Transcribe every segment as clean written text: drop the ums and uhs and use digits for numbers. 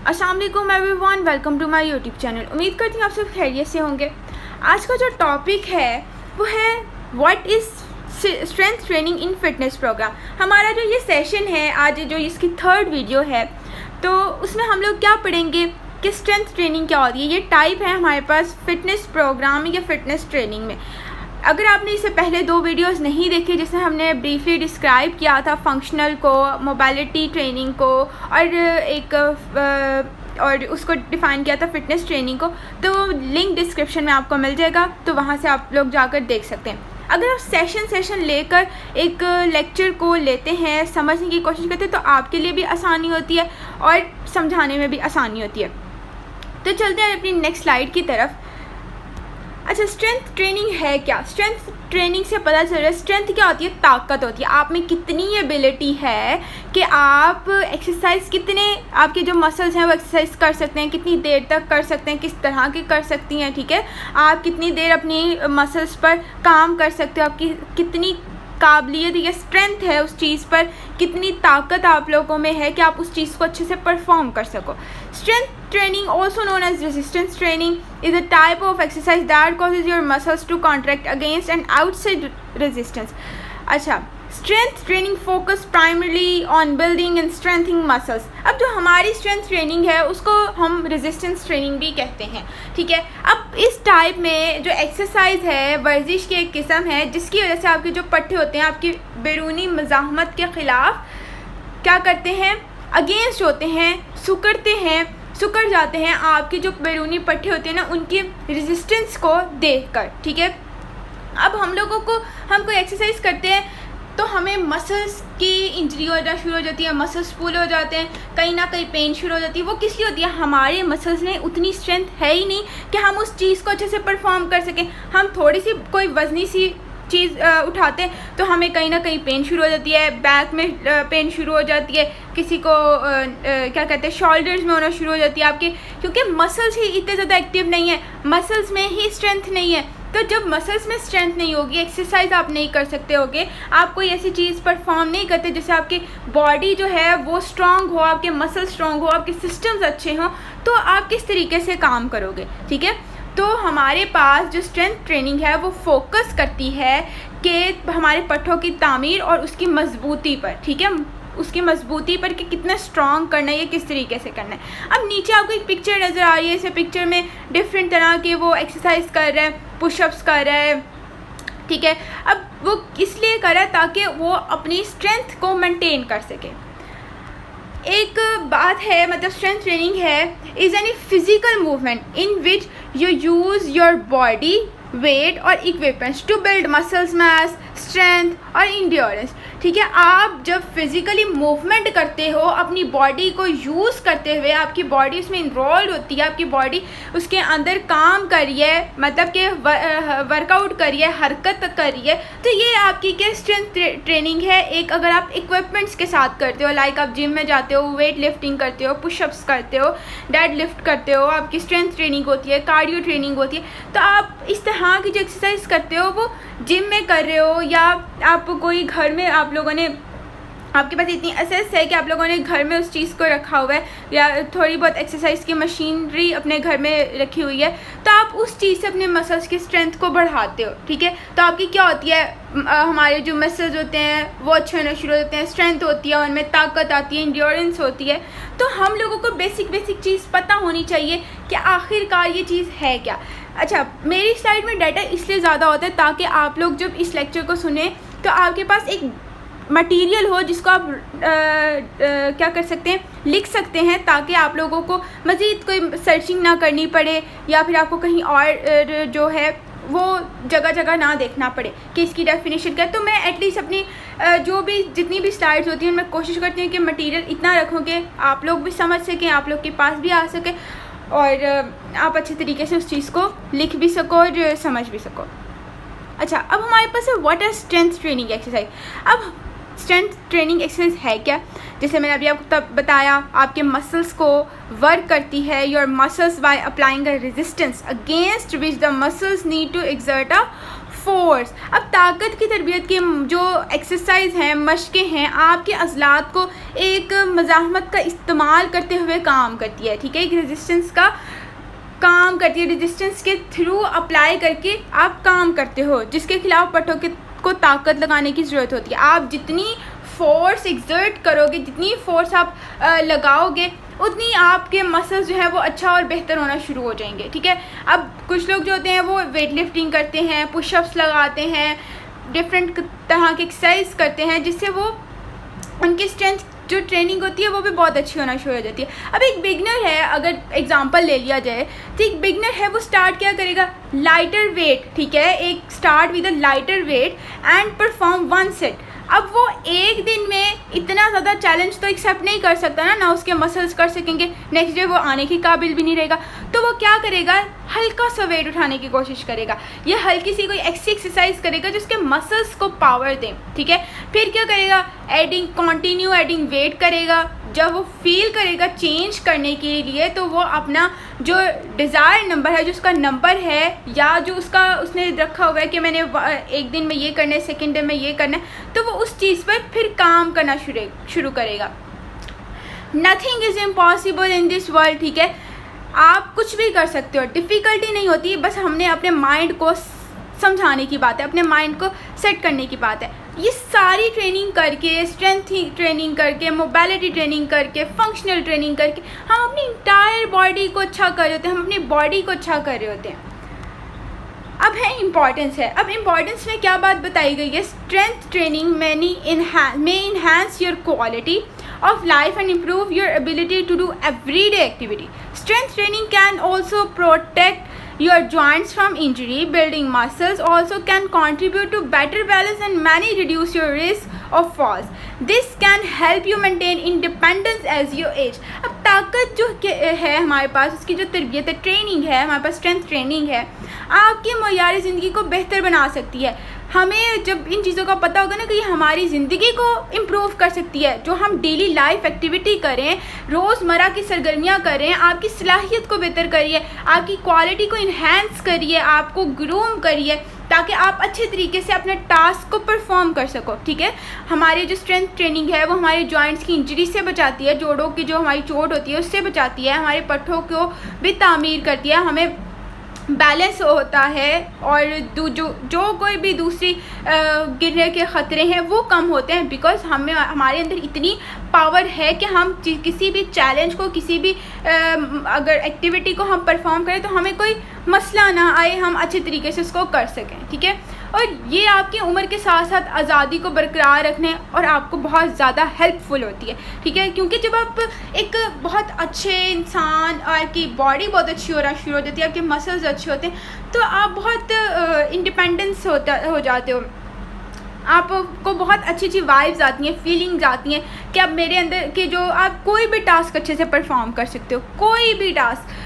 अस्सलाम वालेकुम everyone, welcome to my YouTube channel. उम्मीद करती हूँ आप सब खैरियत से होंगे। आज का जो टॉपिक है वो है what is strength training in fitness programme. हमारा जो ये सेशन है आज, जो इसकी थर्ड वीडियो है, तो उसमें हम लोग क्या पढ़ेंगे कि स्ट्रेंथ ट्रेनिंग क्या होती है। ये टाइप है हमारे पास फिटनेस प्रोग्राम या फिटनेस ट्रेनिंग में। अगर आपने इससे पहले दो वीडियोस नहीं देखी जिसमें हमने ब्रीफली डिस्क्राइब किया था फंक्शनल को, मोबालिटी ट्रेनिंग को और उसको डिफ़ाइन किया था फिटनेस ट्रेनिंग को, तो लिंक डिस्क्रिप्शन में आपको मिल जाएगा, तो वहाँ से आप लोग जाकर देख सकते हैं। अगर आप सेशन लेकर एक लेक्चर को लेते हैं, समझने की कोशिश करते हैं, तो आपके लिए भी आसानी होती है और समझाने में भी आसानी होती है। तो चलते हैं अपनी नेक्स्ट स्लाइड की तरफ। अच्छा, स्ट्रेंथ ट्रेनिंग है क्या? स्ट्रेंथ ट्रेनिंग से पता चल रहा है स्ट्रेंथ क्या होती है। ताकत होती है। आप में कितनी एबिलिटी है कि आप एक्सरसाइज कितने, आपके जो मसल्स हैं वो एक्सरसाइज कर सकते हैं, कितनी देर तक कर सकते हैं, किस तरह की कर सकती हैं, ठीक है। आप कितनी देर अपनी मसल्स पर काम कर सकते हो, आपकी कितनी काबिलियत या स्ट्रेंथ है उस चीज़ पर, कितनी ताकत आप लोगों में है कि आप उस चीज़ को अच्छे से परफॉर्म कर सको। Strength training, also known as resistance training, is a type of exercise that causes your muscles to contract against an outside resistance. अच्छा, strength training focus primarily on building and strengthening muscles. अब जो हमारी strength training है उसको हम resistance training भी कहते हैं, ठीक है। अब इस टाइप में जो एक्सरसाइज है, वर्जिश की एक किस्म है जिसकी वजह से आपके जो पट्टे होते हैं आपकी बैरूनी मज़ाहमत के ख़िलाफ़ क्या करते हैं, अगेंस्ट होते हैं, सुकड़ जाते हैं। आपके जो बैरूनी पट्टे होते हैं ना, उनकी रेजिस्टेंस को देखकर, ठीक है। अब हम कोई एक्सरसाइज करते हैं तो हमें मसल्स की इंजरी होना शुरू हो जाती है, मसल्स पुल हो जाते हैं, कहीं ना कहीं पेन शुरू हो जाती है। वो किस लिए होती है? हमारे मसल्स में उतनी स्ट्रेंथ है ही नहीं कि हम उस चीज़ को अच्छे से परफॉर्म कर सकें। हम थोड़ी सी कोई वजनी सी चीज़ उठाते हैं तो हमें कहीं ना कहीं पेन शुरू हो जाती है, बैक में पेन शुरू हो जाती है, किसी को क्या कहते हैं, शोल्डर्स में होना शुरू हो जाती है आपके, क्योंकि मसल्स ही इतने ज़्यादा एक्टिव नहीं है, मसल्स में ही स्ट्रेंथ नहीं है। तो जब मसल्स में स्ट्रेंथ नहीं होगी, एक्सरसाइज आप नहीं कर सकते होगे, आप कोई ऐसी चीज़ परफॉर्म नहीं करते जिससे आपकी बॉडी जो है वो स्ट्रांग हो, आपके मसल स्ट्रांग हो, आपके सिस्टम्स अच्छे हों, तो आप किस तरीके से काम करोगे, ठीक है। तो हमारे पास जो स्ट्रेंथ ट्रेनिंग है वो फोकस करती है कि हमारे पट्टों की तामीर और उसकी मजबूती पर, ठीक है, उसकी मजबूती पर कि कितना स्ट्रॉन्ग करना है, ये किस तरीके से करना है। अब नीचे आपको एक पिक्चर नज़र आ रही है, इस पिक्चर में डिफरेंट तरह के वो एक्सरसाइज कर रहे हैं, पुशअप्स कर रहे हैं, ठीक है। अब वो इसलिए कर रहा है ताकि वो अपनी स्ट्रेंथ को मेंटेन कर सके। एक बात है, मतलब स्ट्रेंथ ट्रेनिंग है is any physical movement in which you use your body weight और equipments to build muscles mass, strength और इंड्योरेंस, ठीक है। आप जब फिज़िकली मूवमेंट करते हो, अपनी बॉडी को यूज़ करते हुए, आपकी बॉडी उसमें इन्वॉल्व होती है, आपकी बॉडी उसके अंदर काम कर रही है, मतलब कि वर्कआउट कर रही है, हरकत कर रही है, तो ये आपकी क्या स्ट्रेंथ ट्रेनिंग है। एक अगर आप इक्विपमेंट्स के साथ करते हो, लाइक आप जिम में जाते हो, वेट लिफ्टिंग करते हो, पुशअप्स करते हो, डेड लिफ्ट करते हो, आपकी स्ट्रेंथ ट्रेनिंग होती है, कार्डियो ट्रेनिंग होती है। तो आप इस तरह की जो एक्सरसाइज करते हो वो जिम में कर रहे हो, या आप कोई घर में आप लोगों ने, आपके पास इतनी एसेस है कि आप लोगों ने घर में उस चीज़ को रखा हुआ है, या थोड़ी बहुत एक्सरसाइज की मशीनरी अपने घर में रखी हुई है, तो आप उस चीज़ से अपने मसल्स की स्ट्रेंथ को बढ़ाते हो, ठीक है। तो आपकी क्या होती है, हमारे जो मसल्स होते हैं वो अच्छे होने शुरू होते हैं, स्ट्रेंथ होती है, उनमें ताकत आती है, इंड्योरेंस होती है। तो हम लोगों को बेसिक चीज़ पता होनी चाहिए कि आखिरकार ये चीज़ है क्या। अच्छा, मेरी स्लाइड में डाटा इसलिए ज़्यादा होता है ताकि आप लोग जब इस लेक्चर को सुने तो आपके पास एक मटेरियल हो जिसको आप क्या कर सकते हैं, लिख सकते हैं, ताकि आप लोगों को मज़ीद कोई सर्चिंग ना करनी पड़े, या फिर आपको कहीं और जो है वो जगह ना देखना पड़े कि इसकी डेफिनेशन क्या है। तो मैं एटलीस्ट अपनी जितनी भी स्लाइड्स होती हैं, मैं कोशिश करती हूँ कि मटेरियल इतना रखूँ कि आप लोग भी समझ सकें, आप लोग के पास भी आ सके, और आप अच्छे तरीके से उस चीज़ को लिख भी सको और समझ भी सको। अच्छा, अब हमारे पास है what is strength training exercise. अब स्ट्रेंथ ट्रेनिंग एक्सरसाइज है क्या? जैसे मैंने अभी आपको तब बताया, आपके मसल्स को वर्क करती है, your muscles by applying a resistance against which the muscles need to exert a force. अब ताकत की तरबियत की जो एक्सरसाइज हैं, मशक़ें हैं, आपके अज़लात को एक मज़ाहमत का इस्तेमाल करते हुए काम करती है, ठीक है, एक रेजिस्टेंस का काम करती है, रेजिस्टेंस के थ्रू अप्लाई करके आप काम करते हो, जिसके खिलाफ पट्टों को ताकत लगाने की ज़रूरत होती है। आप जितनी फोर्स एग्जर्ट करोगे, जितनी फोर्स आप लगाओगे, उतनी आपके मसल्स जो है वो अच्छा और बेहतर होना शुरू हो जाएंगे, ठीक है। अब कुछ लोग जो होते हैं वो वेट लिफ्टिंग करते हैं, पुशअप्स लगाते हैं, डिफरेंट तरह की एक्सरसाइज करते हैं, जिससे वो उनकी स्ट्रेंथ जो ट्रेनिंग होती है वो भी बहुत अच्छी होना शुरू हो जाती है। अब एक बिगनर है, अगर एग्जांपल ले लिया जाए, ठीक, बिगनर है, वो स्टार्ट क्या करेगा, लाइटर वेट, ठीक है, एक start with a lighter weight and perform 1 set. अब वो एक दिन में इतना ज़्यादा चैलेंज तो एक्सेप्ट नहीं कर सकता ना उसके मसल्स कर सकेंगे, नेक्स्ट डे वो आने के काबिल भी नहीं रहेगा, तो वो क्या करेगा, हल्का सा वेट उठाने की कोशिश करेगा, ये हल्की सी कोई ऐसी एक्सरसाइज करेगा जिसके मसल्स को पावर दें, ठीक है। फिर क्या करेगा, कंटिन्यू एडिंग वेट करेगा। जब वो फील करेगा चेंज करने के लिए, तो वो अपना जो डिज़ायर नंबर है, जो उसका नंबर है, या जो उसने रखा हुआ है कि मैंने एक दिन में ये करना है, सेकेंड डे में ये करना है, तो वो उस चीज़ पर फिर काम करना शुरू करेगा। Nothing is impossible in this world, ठीक है, आप कुछ भी कर सकते हो, डिफ़िकल्टी नहीं होती, बस हमने अपने माइंड को समझाने की बात है, अपने माइंड को सेट करने की बात है। ये सारी ट्रेनिंग करके, स्ट्रेंथ ट्रेनिंग करके, मोबिलिटी ट्रेनिंग करके, फंक्शनल ट्रेनिंग करके हम अपनी इंटायर बॉडी को अच्छा कर रहे होते हैं, हम अपनी बॉडी को अच्छा कर रहे होते हैं। अब है इम्पॉर्टेंस है, अब इम्पॉर्टेंस में क्या बात बताई गई है, स्ट्रेंथ ट्रेनिंग में enhance your quality of life and improve your ability to do everyday activity. Strength training can also protect your joints from injury. Building muscles also can contribute to better balance and many reduce your risk of falls. This can help you maintain independence as you age. अब ताकत जो है हमारे पास, उसकी जो तरबियत है, training है हमारे पास, स्ट्रेंथ ट्रेनिंग है, आपकी मयारी ज़िंदगी को बेहतर बना सकती है। हमें जब इन चीज़ों का पता होगा ना कि हमारी ज़िंदगी को इम्प्रूव कर सकती है, जो हम डेली लाइफ एक्टिविटी करें, रोज़मर्रा की सरगर्मियाँ करें, आपकी सलाहियत को बेहतर करिए, आपकी क्वालिटी को इन्हेंस करिए, आपको ग्रूम करिए, ताकि आप अच्छे तरीके से अपने टास्क को परफॉर्म कर सको, ठीक है। हमारी जो स्ट्रेंथ ट्रेनिंग है वो हमारे जॉइंट्स की इंजरी से बचाती है, जोड़ों की जो हमारी चोट होती है उससे बचाती है, हमारे पट्ठों को भी तामीर करती है, हमें बैलेंस होता है, और जो कोई भी दूसरी गिरने के ख़तरे हैं वो कम होते हैं, बिकॉज़ हमारे अंदर इतनी पावर है कि हम किसी भी चैलेंज को, किसी भी अगर एक्टिविटी को हम परफॉर्म करें तो हमें कोई मसला ना आए, हम अच्छे तरीके से उसको कर सकें, ठीक है। और ये आपकी उम्र के साथ साथ आज़ादी को बरकरार रखने और आपको बहुत ज़्यादा हेल्पफुल होती है, ठीक है, क्योंकि जब आप एक बहुत अच्छे इंसान, आपकी बॉडी बहुत अच्छी होना शुरू हो जाती है, आपके मसल्स अच्छे होते हैं, तो आप बहुत इंडिपेंडेंस हो जाते हो, आपको बहुत अच्छी अच्छी वाइब्स आती हैं, फीलिंग्स आती हैं कि अब मेरे अंदर के जो आप कोई भी टास्क अच्छे से परफॉर्म कर सकते हो, कोई भी टास्क,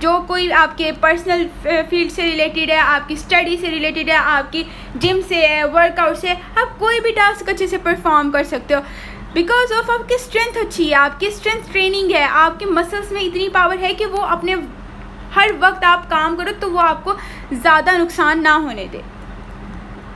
जो कोई आपके पर्सनल फील्ड से रिलेटेड है, आपकी स्टडी से रिलेटेड है, आपकी जिम से है, वर्कआउट से, आप कोई भी टास्क अच्छे से परफॉर्म कर सकते हो, बिकॉज ऑफ आपकी स्ट्रेंथ अच्छी है, आपकी स्ट्रेंथ ट्रेनिंग है, आपके मसल्स में इतनी पावर है कि वो अपने हर वक्त आप काम करो तो वो आपको ज़्यादा नुकसान ना होने दे।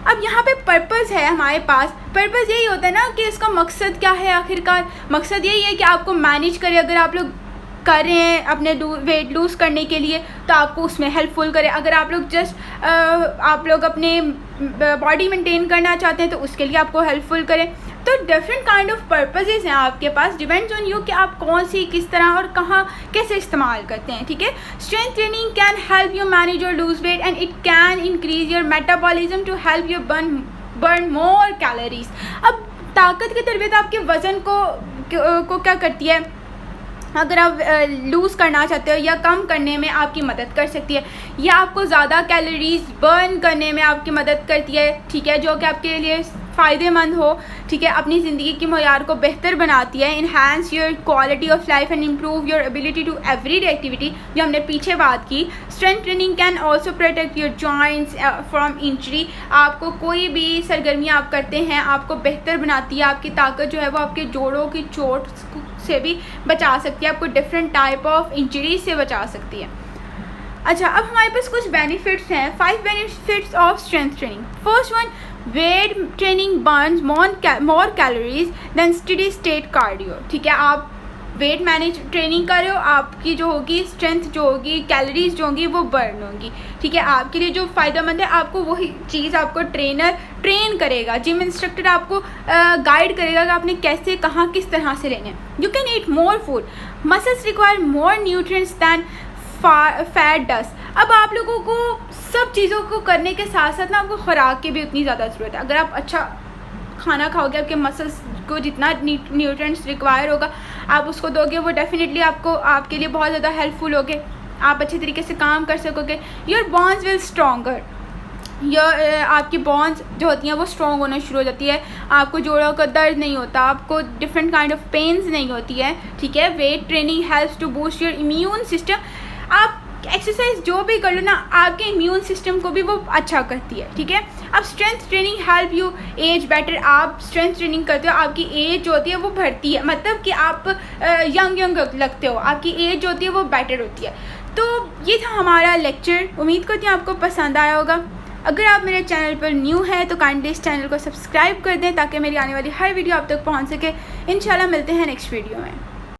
अब यहाँ पे पर्पज़ है हमारे पास, पर्पज़ यही होता है ना कि इसका मकसद क्या है, आखिरकार मकसद यही है कि आपको मैनेज करे, अगर आप लोग कर रहे हैं अपने वेट लूज़ करने के लिए तो आपको उसमें हेल्पफुल करे, अगर आप लोग जस्ट आप लोग अपने बॉडी मेंटेन करना चाहते हैं तो उसके लिए आपको हेल्पफुल करें। तो डिफरेंट काइंड ऑफ पर्पसेस हैं आपके पास, डिपेंड्स ऑन यू कि आप कौन सी, किस तरह और कहाँ कैसे इस्तेमाल करते हैं, ठीक है। Strength training can help you manage your lose weight and it can increase your metabolism to help you burn more calories. अब ताकत की तरबियत आपके वज़न को क्या करती है, अगर आप लूज़ करना चाहते हो या कम करने में आपकी मदद कर सकती है, या आपको ज़्यादा कैलोरीज बर्न करने में आपकी मदद करती है, ठीक है, जो कि आपके लिए फ़ायदेमंद हो, ठीक है, अपनी ज़िंदगी की मयार को बेहतर बनाती है। Enhance your quality of life and improve your ability to everyday activity, जो हमने पीछे बात की। Strength training can also protect your joints from injury, आपको कोई भी सरगर्मियाँ आप करते हैं आपको बेहतर बनाती है, आपकी ताकत जो है वो आपके जोड़ों की चोट से भी बचा सकती है, आपको डिफरेंट टाइप ऑफ इंजरी से बचा सकती है। अच्छा, अब हमारे पास कुछ बेनिफिट्स हैं, 5 benefits of strength training. First one, weight training burns more calories than steady state cardio. ठीक है, आप वेट मैनेज ट्रेनिंग कर रहे हो, आपकी जो होगी स्ट्रेंथ जो होगी, कैलोरीज जो होंगी वो बर्न होंगी। ठीक है, आपके लिए जो फ़ायदेमंद है, आपको वही चीज़ आपको ट्रेनर ट्रेन करेगा, जिम इंस्ट्रक्टर आपको गाइड करेगा कि आपने कैसे कहाँ किस तरह से लेने हैं। You can eat more food, muscles require more nutrients than fat does. अब आप लोगों को सब चीज़ों को करने के साथ साथ ना आपको खुराक की भी उतनी ज़्यादा ज़रूरत है। अगर आप अच्छा खाना खाओगे, आपके मसल्स को जितना न्यूट्रिएंट्स रिक्वायर होगा आप उसको दोगे, वो डेफिनेटली आपके लिए बहुत ज़्यादा हेल्पफुल होगे, आप अच्छे तरीके से काम कर सकोगे। योर बॉन्स विल स्ट्रॉन्गर, आपकी बॉन्स जो होती हैं वो स्ट्रॉन्ग होना शुरू हो जाती है, आपको जोड़ों का दर्द नहीं होता, आपको डिफरेंट काइंड ऑफ पेन्स नहीं होती है। ठीक है, weight training helps to boost your immune system. आप एक्सरसाइज जो भी कर लो ना, आपके इम्यून सिस्टम को भी वो अच्छा करती है। ठीक है, अब strength training help you age better. आप स्ट्रेंथ ट्रेनिंग करते हो, आपकी एज जो होती है वो बढ़ती है, मतलब कि आप यंग लगते हो, आपकी एज जो होती है वो बेटर होती है। तो ये था हमारा लेक्चर, उम्मीद करती हूँ आपको पसंद आया होगा। अगर आप मेरे चैनल पर न्यू हैं तो काइंडली इस चैनल को सब्सक्राइब कर दें ताकि मेरी आने वाली हर वीडियो आप तक पहुँच सके। इंशाल्लाह मिलते हैं नेक्स्ट वीडियो में।